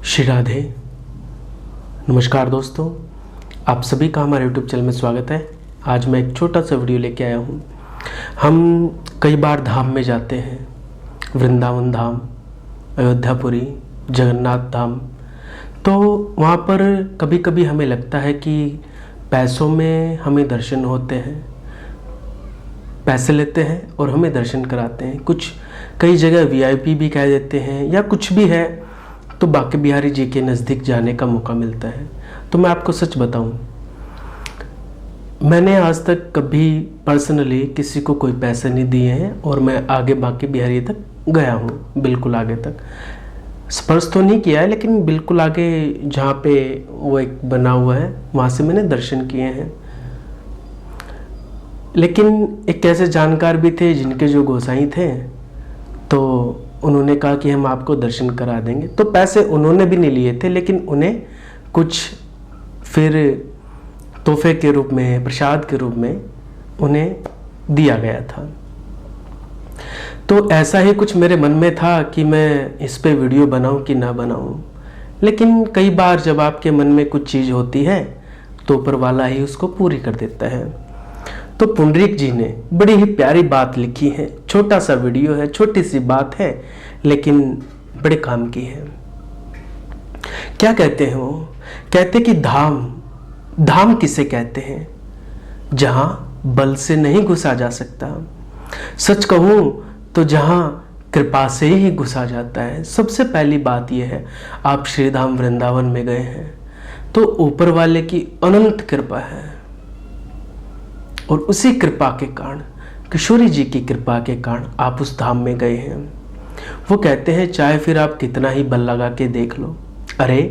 श्री राधे। नमस्कार दोस्तों, आप सभी का हमारे YouTube चैनल में स्वागत है। आज मैं एक छोटा सा वीडियो लेके आया हूँ। हम कई बार धाम में जाते हैं, वृंदावन धाम, अयोध्यापुरी, जगन्नाथ धाम। तो वहाँ पर कभी कभी हमें लगता है कि पैसों में हमें दर्शन होते हैं, पैसे लेते हैं और हमें दर्शन कराते हैं। कई जगह VIP भी कह देते हैं या कुछ भी है, तो बांके बिहारी जी के नज़दीक जाने का मौका मिलता है। तो मैं आपको सच बताऊं, मैंने आज तक कभी पर्सनली किसी को कोई पैसे नहीं दिए हैं और मैं आगे बांके बिहारी तक गया हूं, बिल्कुल आगे तक। स्पर्श तो नहीं किया है, लेकिन बिल्कुल आगे जहाँ पे वो एक बना हुआ है वहाँ से मैंने दर्शन किए हैं। लेकिन एक ऐसे जानकार भी थे जिनके जो गोसाई थे, तो उन्होंने कहा कि हम आपको दर्शन करा देंगे। तो पैसे उन्होंने भी नहीं लिए थे, लेकिन उन्हें कुछ फिर तोहफे के रूप में, प्रसाद के रूप में उन्हें दिया गया था। तो ऐसा ही कुछ मेरे मन में था कि मैं इस पे वीडियो बनाऊं कि ना बनाऊं। लेकिन कई बार जब आपके मन में कुछ चीज़ होती है तो ऊपर वाला ही उसको पूरी कर देता है। तो पुंडरीक जी ने बड़ी ही प्यारी बात लिखी है। छोटा सा वीडियो है, छोटी सी बात है, लेकिन बड़े काम की है। क्या कहते हैं वो? कहते कि धाम किसे कहते हैं? जहां बल से नहीं घुसा जा सकता। सच कहूं तो जहां कृपा से ही घुसा जाता है। सबसे पहली बात यह है, आप श्री धाम वृंदावन में गए हैं तो ऊपर वाले की अनंत कृपा है, और उसी कृपा के कारण, किशोरी जी की कृपा के कारण आप उस धाम में गए हैं। वो कहते हैं चाहे फिर आप कितना ही बल लगा के देख लो, अरे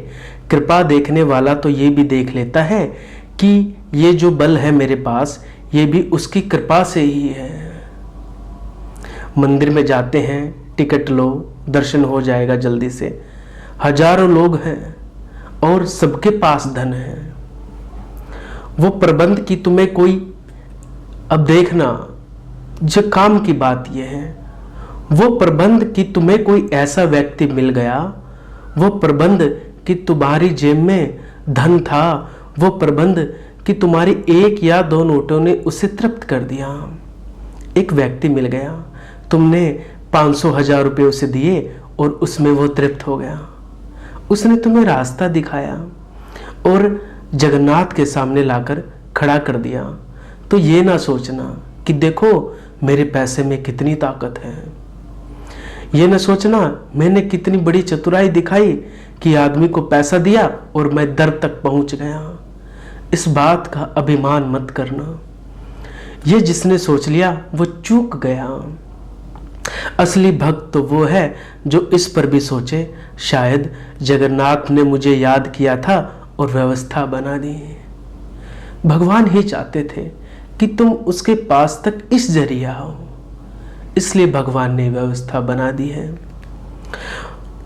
कृपा देखने वाला तो ये भी देख लेता है कि ये जो बल है मेरे पास, ये भी उसकी कृपा से ही है। मंदिर में जाते हैं, टिकट लो, दर्शन हो जाएगा जल्दी से। हजारों लोग हैं और सबके पास धन है। वो प्रबंध की तुम्हें कोई, अब देखना, जो काम की बात यह है, वो प्रबंध कि तुम्हें कोई ऐसा व्यक्ति मिल गया, वो प्रबंध कि तुम्हारी जेब में धन था, वो प्रबंध कि तुम्हारी एक या दो नोटों ने उसे तृप्त कर दिया। एक व्यक्ति मिल गया, तुमने 500,000 रुपये उसे दिए और उसमें वो तृप्त हो गया। उसने तुम्हें रास्ता दिखाया और जगन्नाथ के सामने लाकर खड़ा कर दिया। तो ये ना सोचना कि देखो मेरे पैसे में कितनी ताकत है। ये ना सोचना मैंने कितनी बड़ी चतुराई दिखाई कि आदमी को पैसा दिया और मैं दर तक पहुंच गया। इस बात का अभिमान मत करना। ये जिसने सोच लिया वो चूक गया। असली भक्त तो वो है जो इस पर भी सोचे, शायद जगन्नाथ ने मुझे याद किया था और व्यवस्था बना दी। भगवान ही चाहते थे कि तुम उसके पास तक इस जरिया हो, इसलिए भगवान ने व्यवस्था बना दी है।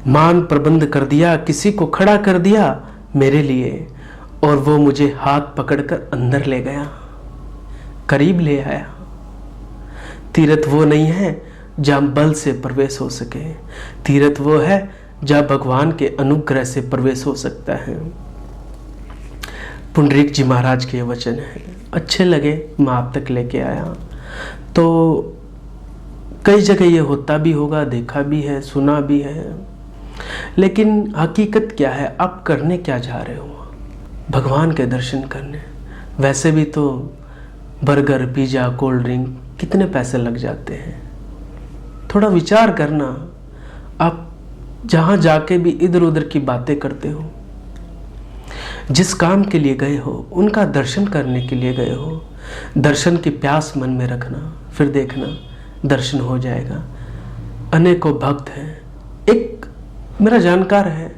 मान प्रबंध कर दिया, किसी को खड़ा कर दिया मेरे लिए, और वो मुझे हाथ पकड़कर अंदर ले गया, करीब ले आया। तीर्थ वो नहीं है जहां बल से प्रवेश हो सके, तीर्थ वो है जहां भगवान के अनुग्रह से प्रवेश हो सकता है। पुंडरीक जी महाराज के वचन है, अच्छे लगे मैं आप तक लेके आया। तो कई जगह ये होता भी होगा, देखा भी है, सुना भी है, लेकिन हकीकत क्या है? आप करने क्या जा रहे हो? भगवान के दर्शन करने। वैसे भी तो बर्गर, पिज़्ज़ा, कोल्ड ड्रिंक कितने पैसे लग जाते हैं। थोड़ा विचार करना। आप जहाँ जाके भी इधर उधर की बातें करते हो, जिस काम के लिए गए हो उनका दर्शन करने के लिए गए हो, दर्शन की प्यास मन में रखना, फिर देखना दर्शन हो जाएगा। अनेकों भक्त हैं। एक मेरा जानकार है,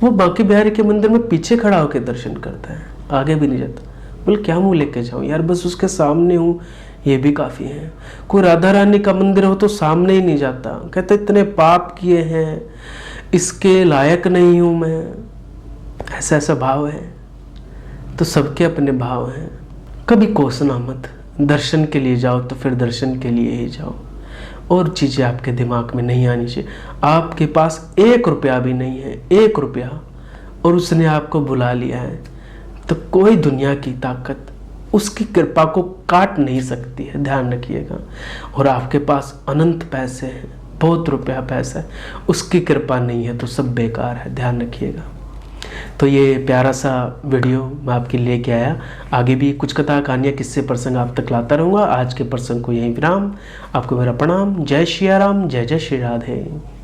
वो बांके बिहारी के मंदिर में पीछे खड़ा होकर दर्शन करता है, आगे भी नहीं जाता। बोले क्या मुंह लेके जाऊं यार, बस उसके सामने हूँ, ये भी काफ़ी है। कोई राधा रानी का मंदिर हो तो सामने ही नहीं जाता, कहते इतने पाप किए हैं, इसके लायक नहीं हूँ मैं। ऐसा भाव है। तो सबके अपने भाव हैं। कभी कोसना मत। दर्शन के लिए जाओ तो फिर दर्शन के लिए ही जाओ। और चीज़ें आपके दिमाग में नहीं आनी चाहिए। आपके पास 1 रुपया भी नहीं है, 1 रुपया, और उसने आपको बुला लिया है, तो कोई दुनिया की ताकत उसकी कृपा को काट नहीं सकती है, ध्यान रखिएगा। और आपके पास अनंत पैसे हैं, बहुत रुपया पैसा है, उसकी कृपा नहीं है तो सब बेकार है, ध्यान रखिएगा। तो ये प्यारा सा वीडियो मैं आपके लेके आया। आगे भी कुछ कथा कहानियाँ किस्से प्रसंग आप तक लाता रहूँगा। आज के प्रसंग को यहीं विराम। आपको मेरा प्रणाम। जय श्री राम, जय जय श्री राधे।